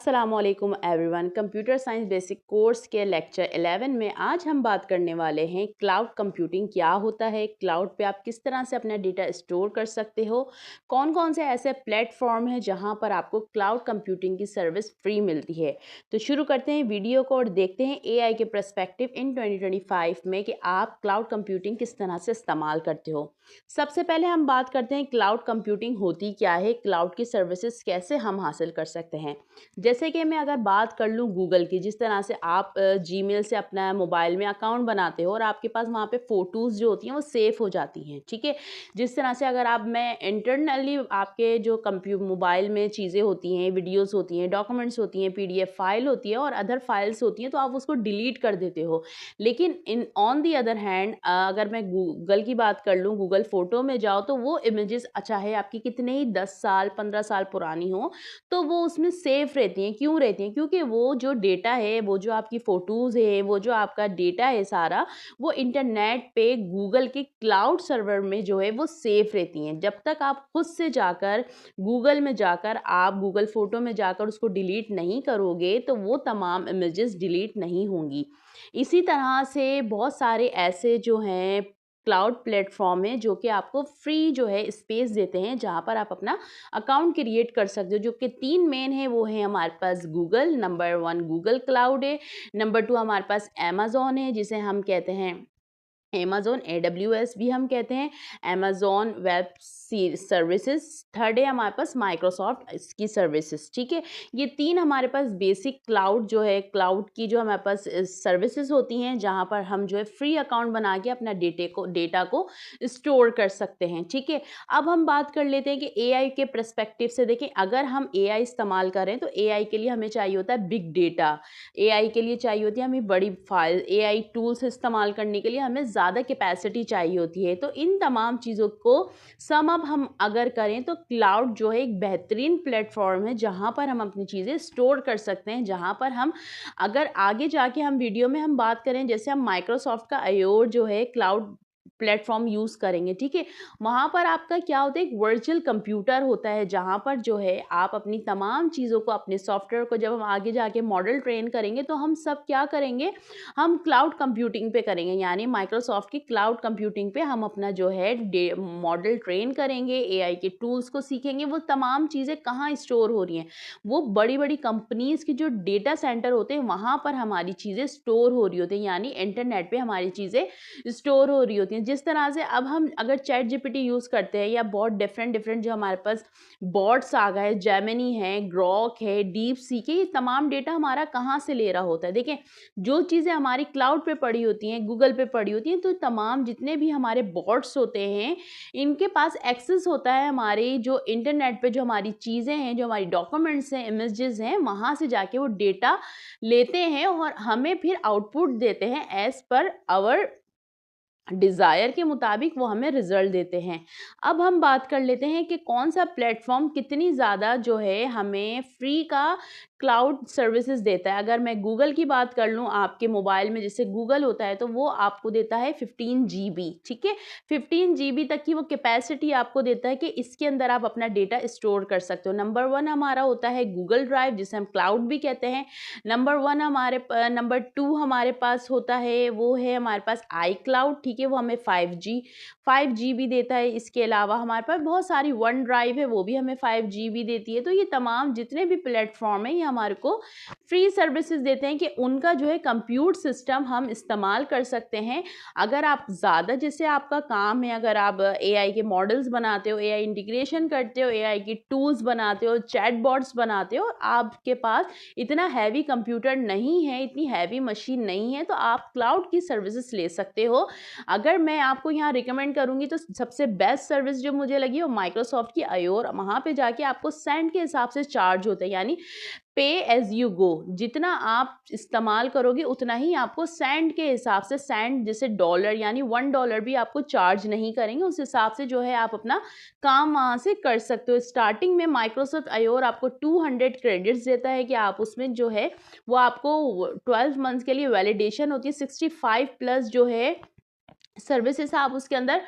अस्सलामुअलैकुम everyone. Computer science basic course के lecture 11 में आज हम बात करने वाले हैं क्लाउड कंप्यूटिंग क्या होता है, क्लाउड पे आप किस तरह से अपना डेटा स्टोर कर सकते हो, कौन कौन से ऐसे प्लेटफॉर्म हैं जहां पर आपको क्लाउड कंप्यूटिंग की सर्विस फ्री मिलती है। तो शुरू करते हैं वीडियो को और देखते हैं एआई के पर्सपेक्टिव इन 2025 में कि आप क्लाउड कंप्यूटिंग किस तरह से इस्तेमाल करते हो। सबसे पहले हम बात करते हैं क्लाउड कंप्यूटिंग होती क्या है, क्लाउड की सर्विसेज कैसे हम हासिल कर सकते हैं। जैसे कि मैं अगर बात कर लूँ गूगल की, जिस तरह से आप जीमेल से अपना मोबाइल में अकाउंट बनाते हो और आपके पास वहाँ पे फ़ोटोज़ जो होती हैं वो सेव हो जाती हैं, ठीक है। जिस तरह से अगर आप मैं इंटरनली आपके जो मोबाइल में चीज़ें होती हैं, वीडियोज़ होती हैं, डॉक्यूमेंट्स होती हैं, पीडीएफ फाइल होती है और अदर फाइल्स होती हैं, तो आप उसको डिलीट कर देते हो। लेकिन in on the other hand अगर मैं गूगल की बात कर लूँ, गूगल फ़ोटो में जाओ तो वो इमेजेस चाहे आपकी कितने ही 10 साल 15 साल पुरानी हो, तो वो उसमें सेफ रहती हैं। क्यों रहती हैं? क्योंकि वो जो डेटा है, वो जो आपकी फ़ोटोज़ है, वो जो आपका डेटा है सारा, वो इंटरनेट पे गूगल के क्लाउड सर्वर में जो है वो सेफ रहती हैं। जब तक आप खुद से जाकर गूगल में जाकर आप गूगल फ़ोटो में जाकर उसको डिलीट नहीं करोगे, तो वो तमाम इमेजेस डिलीट नहीं होंगी। इसी तरह से बहुत सारे ऐसे जो हैं क्लाउड प्लेटफ़ॉर्म हैं जो कि आपको फ्री जो है स्पेस देते हैं, जहाँ पर आप अपना अकाउंट क्रिएट कर सकते हो। जो कि 3 मेन है, वो है हमारे पास गूगल, नंबर 1 गूगल क्लाउड है, नंबर 2 हमारे पास अमेज़न है जिसे हम कहते हैं अमेज़न एडब्ल्यूएस भी हम कहते हैं, अमेज़न वेब सर्विसेज, थर्ड है हमारे पास माइक्रोसॉफ्ट इसकी सर्विसेज, ठीक है। ये 3 हमारे पास बेसिक क्लाउड जो है, क्लाउड की जो हमारे पास सर्विसेज होती हैं, जहाँ पर हम जो है फ्री अकाउंट बना के अपना डेटा को स्टोर कर सकते हैं, ठीक है। अब हम बात कर लेते हैं कि एआई के पर्सपेक्टिव से देखें, अगर हम एआई इस्तेमाल करें तो एआई के लिए हमें चाहिए होता है बिग डेटा, एआई के लिए चाहिए होती है हमें बड़ी फाइल, एआई टूल्स इस्तेमाल करने के लिए हमें ज़्यादा कैपेसिटी चाहिए होती है। तो इन तमाम चीज़ों को सम अप हम अगर करें तो क्लाउड जो है एक बेहतरीन प्लेटफॉर्म है, जहाँ पर हम अपनी चीज़ें स्टोर कर सकते हैं, जहाँ पर हम अगर आगे जाके हम वीडियो में हम बात करें, जैसे हम माइक्रोसॉफ्ट का अयोर जो है क्लाउड प्लेटफॉर्म यूज़ करेंगे, ठीक है। वहाँ पर आपका क्या होता है, एक वर्चुअल कंप्यूटर होता है, जहाँ पर जो है आप अपनी तमाम चीज़ों को, अपने सॉफ्टवेयर को जब हम आगे जाके मॉडल ट्रेन करेंगे तो हम सब क्या करेंगे, हम क्लाउड कंप्यूटिंग पे करेंगे। यानी माइक्रोसॉफ्ट की क्लाउड कंप्यूटिंग पे हम अपना जो है मॉडल ट्रेन करेंगे, एआई के टूल्स को सीखेंगे। वो तमाम चीज़ें कहाँ स्टोर हो रही हैं, वो बड़ी बड़ी कंपनीज की जो डेटा सेंटर होते हैं वहाँ पर हमारी चीज़ें स्टोर हो रही होती हैं, यानी इंटरनेट पे हमारी चीज़ें स्टोर हो रही होती हैं। जिस तरह से अब हम अगर चैट जीपीटी यूज़ करते हैं या बहुत डिफरेंट डिफरेंट जो हमारे पास बॉट्स आ गए, जेमिनी है, ग्रॉक है, डीप सीक है, ये तमाम डेटा हमारा कहाँ से ले रहा होता है। देखें, जो चीज़ें हमारी क्लाउड पे पड़ी होती हैं, गूगल पे पड़ी होती हैं, तो तमाम जितने भी हमारे बॉट्स होते हैं, इनके पास एक्सेस होता है हमारी जो इंटरनेट पे जो हमारी चीज़ें हैं, जो हमारी डॉक्यूमेंट्स हैं, इमेजेस हैं, वहाँ से जाके वो डेटा लेते हैं और हमें फिर आउटपुट देते हैं एज़ पर आवर डिज़ायर के मुताबिक वो हमें रिज़ल्ट देते हैं। अब हम बात कर लेते हैं कि कौन-सा प्लेटफ़ॉर्म कितनी ज़्यादा जो है हमें फ्री का क्लाउड सर्विसेज़ देता है। अगर मैं गूगल की बात कर लूँ, आपके मोबाइल में जैसे गूगल होता है तो वो आपको देता है 15 जीबी, ठीक है? 15 जीबी तक की वो कैपेसिटी आपको देता है कि इसके अंदर आप अपना डेटा स्टोर कर सकते हो। नंबर 1 हमारा होता है गूगल ड्राइव, जिसे हम क्लाउड भी कहते हैं। नंबर 2 हमारे पास होता है, वो है हमारे पास आई क्लाउड, ठीक है? वो हमें 5 जीबी देता है। इसके अलावा हमारे पास बहुत सारी वन ड्राइव है, वो भी हमें 5 जीबी देती है। तो ये तमाम जितने भी प्लेटफ़ॉर्म हैं, ये हमारे को फ्री सर्विसेज़ देते हैं कि उनका जो है कंप्यूट सिस्टम हम इस्तेमाल कर सकते हैं। अगर आप ज़्यादा, जैसे आपका काम है, अगर आप एआई के मॉडल्स बनाते हो, एआई इंटीग्रेशन करते हो, एआई की टूल्स बनाते हो, चैटबॉट्स बनाते हो, आपके पास इतना हैवी कंप्यूटर नहीं है, इतनी हैवी मशीन नहीं है, तो आप क्लाउड की सर्विसेज़ ले सकते हो। अगर मैं आपको यहाँ रिकमेंड करूँगी तो सबसे बेस्ट सर्विस जो मुझे लगी वो माइक्रोसॉफ्ट की अयोर, वहाँ पे जाके आपको सेंट के हिसाब से चार्ज होता है, यानी पे एज़ यू गो, जितना आप इस्तेमाल करोगे उतना ही आपको सेंट के हिसाब से, सेंट जैसे डॉलर, यानी $1 भी आपको चार्ज नहीं करेंगे। उस हिसाब से जो है आप अपना काम वहाँ से कर सकते हो। स्टार्टिंग में माइक्रोसॉफ्ट अयोर आपको 200 क्रेडिट्स देता है कि आप उसमें जो है वो आपको 12 मंथ्स के लिए वैलिडेशन होती है, 65 प्लस जो है सर्विसेज़ आप उसके अंदर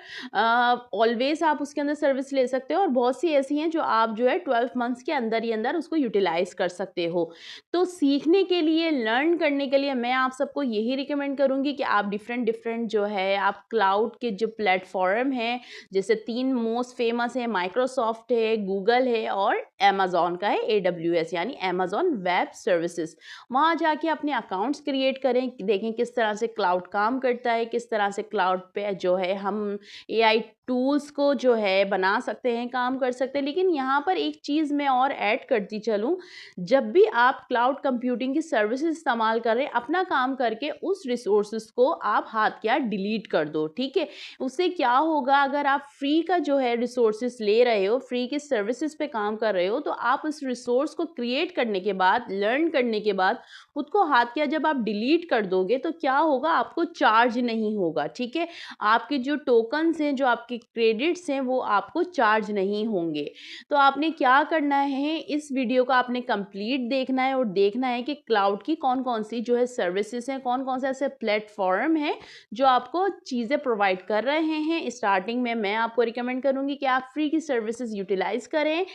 ऑलवेज़ आप उसके अंदर सर्विस ले सकते हो और बहुत सी ऐसी हैं जो आप जो है 12 मंथ्स के अंदर ही अंदर उसको यूटिलाइज़ कर सकते हो। तो सीखने के लिए, लर्न करने के लिए मैं आप सबको यही रिकमेंड करूँगी कि आप डिफरेंट जो है आप क्लाउड के जो प्लेटफ़ॉर्म हैं, जैसे 3 मोस्ट फ़ेमस हैं, माइक्रोसॉफ्ट है, गूगल है और अमेज़न का है एडब्ल्यूएस यानी अमेज़न वेब सर्विसेज़। वहाँ जाके अपने अकाउंट्स क्रिएट करें, देखें किस तरह से क्लाउड काम करता है, किस तरह से क्लाउड पे जो है हम एआई टूल्स को जो है बना सकते हैं, काम कर सकते हैं। लेकिन यहाँ पर एक चीज़ मैं और ऐड करती चलूँ, जब भी आप क्लाउड कंप्यूटिंग की सर्विसेज़ इस्तेमाल करें, अपना काम करके उस रिसोर्सेज़ को आप हाथ क्या डिलीट कर दो, ठीक है? उससे क्या होगा, अगर आप फ्री का जो है रिसोर्सेज़ ले रहे हो, फ्री की सर्विसेज़ पे काम कर रहे हो, तो आप उस रिसोर्स को क्रिएट करने के बाद, लर्न करने के बाद उसको हाथ क्या जब आप डिलीट कर दोगे तो क्या होगा, आपको चार्ज नहीं होगा, ठीक है? आपके जो टोकन्स हैं, जो आपके क्रेडिट्स हैं, वो आपको चार्ज नहीं होंगे। तो आपने क्या करना है, इस वीडियो को आपने कंप्लीट देखना है और देखना है कि क्लाउड की कौन-कौन सी जो है सर्विसेज़ हैं, कौन-कौन से ऐसे प्लेटफ़ॉर्म हैं, जो आपको चीज़ें प्रोवाइड कर रहे हैं। स्टार्टिंग में मैं आपको रिकमेंड करूँगी कि आप फ्री की सर्विसेज़ यूटिलाइज़ करें।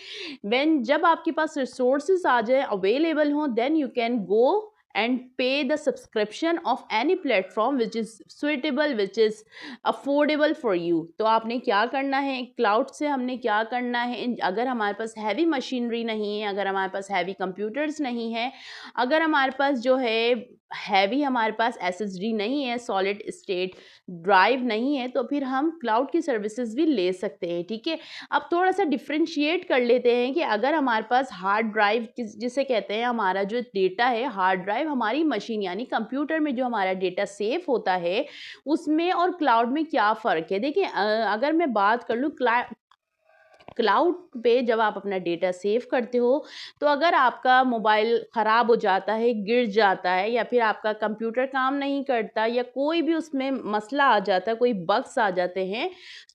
जब आपके पास रिसोर्सेज़ आ जाए, अवेलेबल हों, then you can go and pay the subscription of any platform which is suitable, which is affordable for you। तो आपने क्या करना है, क्लाउड से हमने क्या करना है, अगर हमारे पास हैवी मशीनरी नहीं है, अगर हमारे पास हैवी कंप्यूटर्स नहीं है, अगर हमारे पास जो है हैवी हमारे पास एसएसडी नहीं है, सॉलिड स्टेट ड्राइव नहीं है, तो फिर हम क्लाउड की सर्विसेज भी ले सकते हैं, ठीक है? अब थोड़ा सा डिफ्रेंशिएट कर लेते हैं कि अगर हमारे पास हार्ड ड्राइव जिसे कहते हैं, हमारा जो डेटा है हार्ड ड्राइव, हमारी मशीन यानी कंप्यूटर में जो हमारा डेटा सेव होता है, उसमें और क्लाउड में क्या फ़र्क है? देखिए अगर मैं बात कर लूँ क्लाउड पे जब आप अपना डेटा सेव करते हो, तो अगर आपका मोबाइल ख़राब हो जाता है, गिर जाता है या फिर आपका कंप्यूटर काम नहीं करता या कोई भी उसमें मसला आ जाता है, कोई बग्स आ जाते हैं,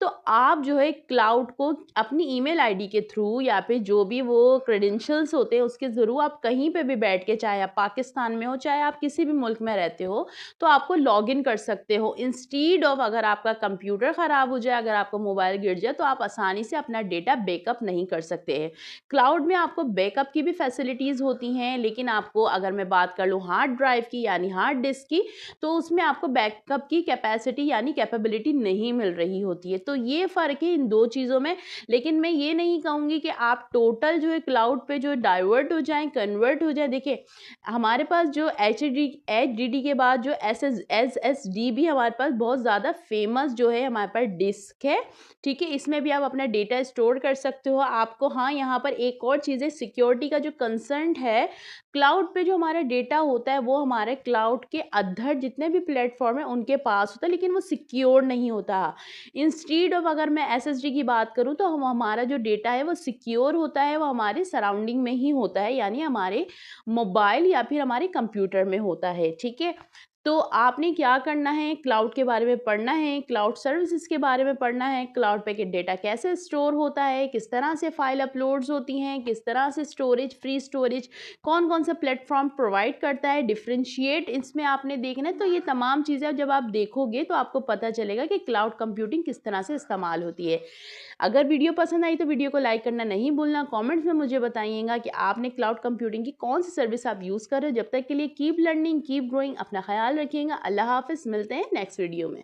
तो आप जो है क्लाउड को अपनी ईमेल आईडी के थ्रू या फिर जो भी वो क्रेडेंशियल्स होते हैं उसके ज़रिए आप कहीं पे भी बैठ के, चाहे आप पाकिस्तान में हो, चाहे आप किसी भी मुल्क में रहते हो, तो आपको लॉगिन कर सकते हो। इंस्टीड ऑफ अगर आपका कंप्यूटर ख़राब हो जाए, अगर आपका मोबाइल गिर जाए, तो आप आसानी से अपना डेटा बैकअप नहीं कर सकते हैं। क्लाउड में आपको बैकअप की भी फैसिलिटीज़ होती हैं, लेकिन आपको अगर मैं बात कर लूँ हार्ड ड्राइव की यानी हार्ड डिस्क की, तो उसमें आपको बैकअप की कैपेसिटी यानी कैपेबिलिटी नहीं मिल रही होती है। तो ये फ़र्क है इन 2 चीज़ों में। लेकिन मैं ये नहीं कहूँगी कि आप टोटल जो है क्लाउड पे जो डाइवर्ट हो जाएँ, कन्वर्ट हो जाएँ। देखिए, हमारे पास जो एचडीडी के बाद जो एसएसडी भी हमारे पास बहुत ज़्यादा फेमस जो है हमारे पास डिस्क है, ठीक है? इसमें भी आप अपना डेटा स्टोर कर सकते हो। आपको हाँ, यहाँ पर एक और चीज़ है, सिक्योरिटी का जो कंसर्न है, क्लाउड पे जो हमारा डेटा होता है वो हमारे क्लाउड के अदर जितने भी प्लेटफ़ॉर्म हैं उनके पास होता है, लेकिन वो सिक्योर नहीं होता। इंस्टीड ऑफ अगर मैं एसएसडी की बात करूँ, तो हमारा जो डेटा है वो सिक्योर होता है, वो हमारे सराउंडिंग में ही होता है, यानी हमारे मोबाइल या फिर हमारे कंप्यूटर में होता है, ठीक है? तो आपने क्या करना है, क्लाउड के बारे में पढ़ना है, क्लाउड सर्विसेज के बारे में पढ़ना है, क्लाउड पे के डेटा कैसे स्टोर होता है, किस तरह से फाइल अपलोड्स होती हैं, किस तरह से स्टोरेज, फ्री स्टोरेज, कौन-कौन सा प्लेटफ़ॉर्म प्रोवाइड करता है, डिफरेंशिएट इसमें आपने देखना है। तो ये तमाम चीज़ें जब आप देखोगे तो आपको पता चलेगा कि क्लाउड कंप्यूटिंग किस तरह से इस्तेमाल होती है। अगर वीडियो पसंद आई तो वीडियो को लाइक करना नहीं भूलना। कमेंट्स में मुझे बताइएगा कि आपने क्लाउड कंप्यूटिंग की कौन सी सर्विस आप यूज़ कर रहे हो। जब तक के लिए कीप लर्निंग, कीप ग्रोइंग, अपना ख्याल रखिएगा। अल्लाह हाफ़िज़, मिलते हैं नेक्स्ट वीडियो में।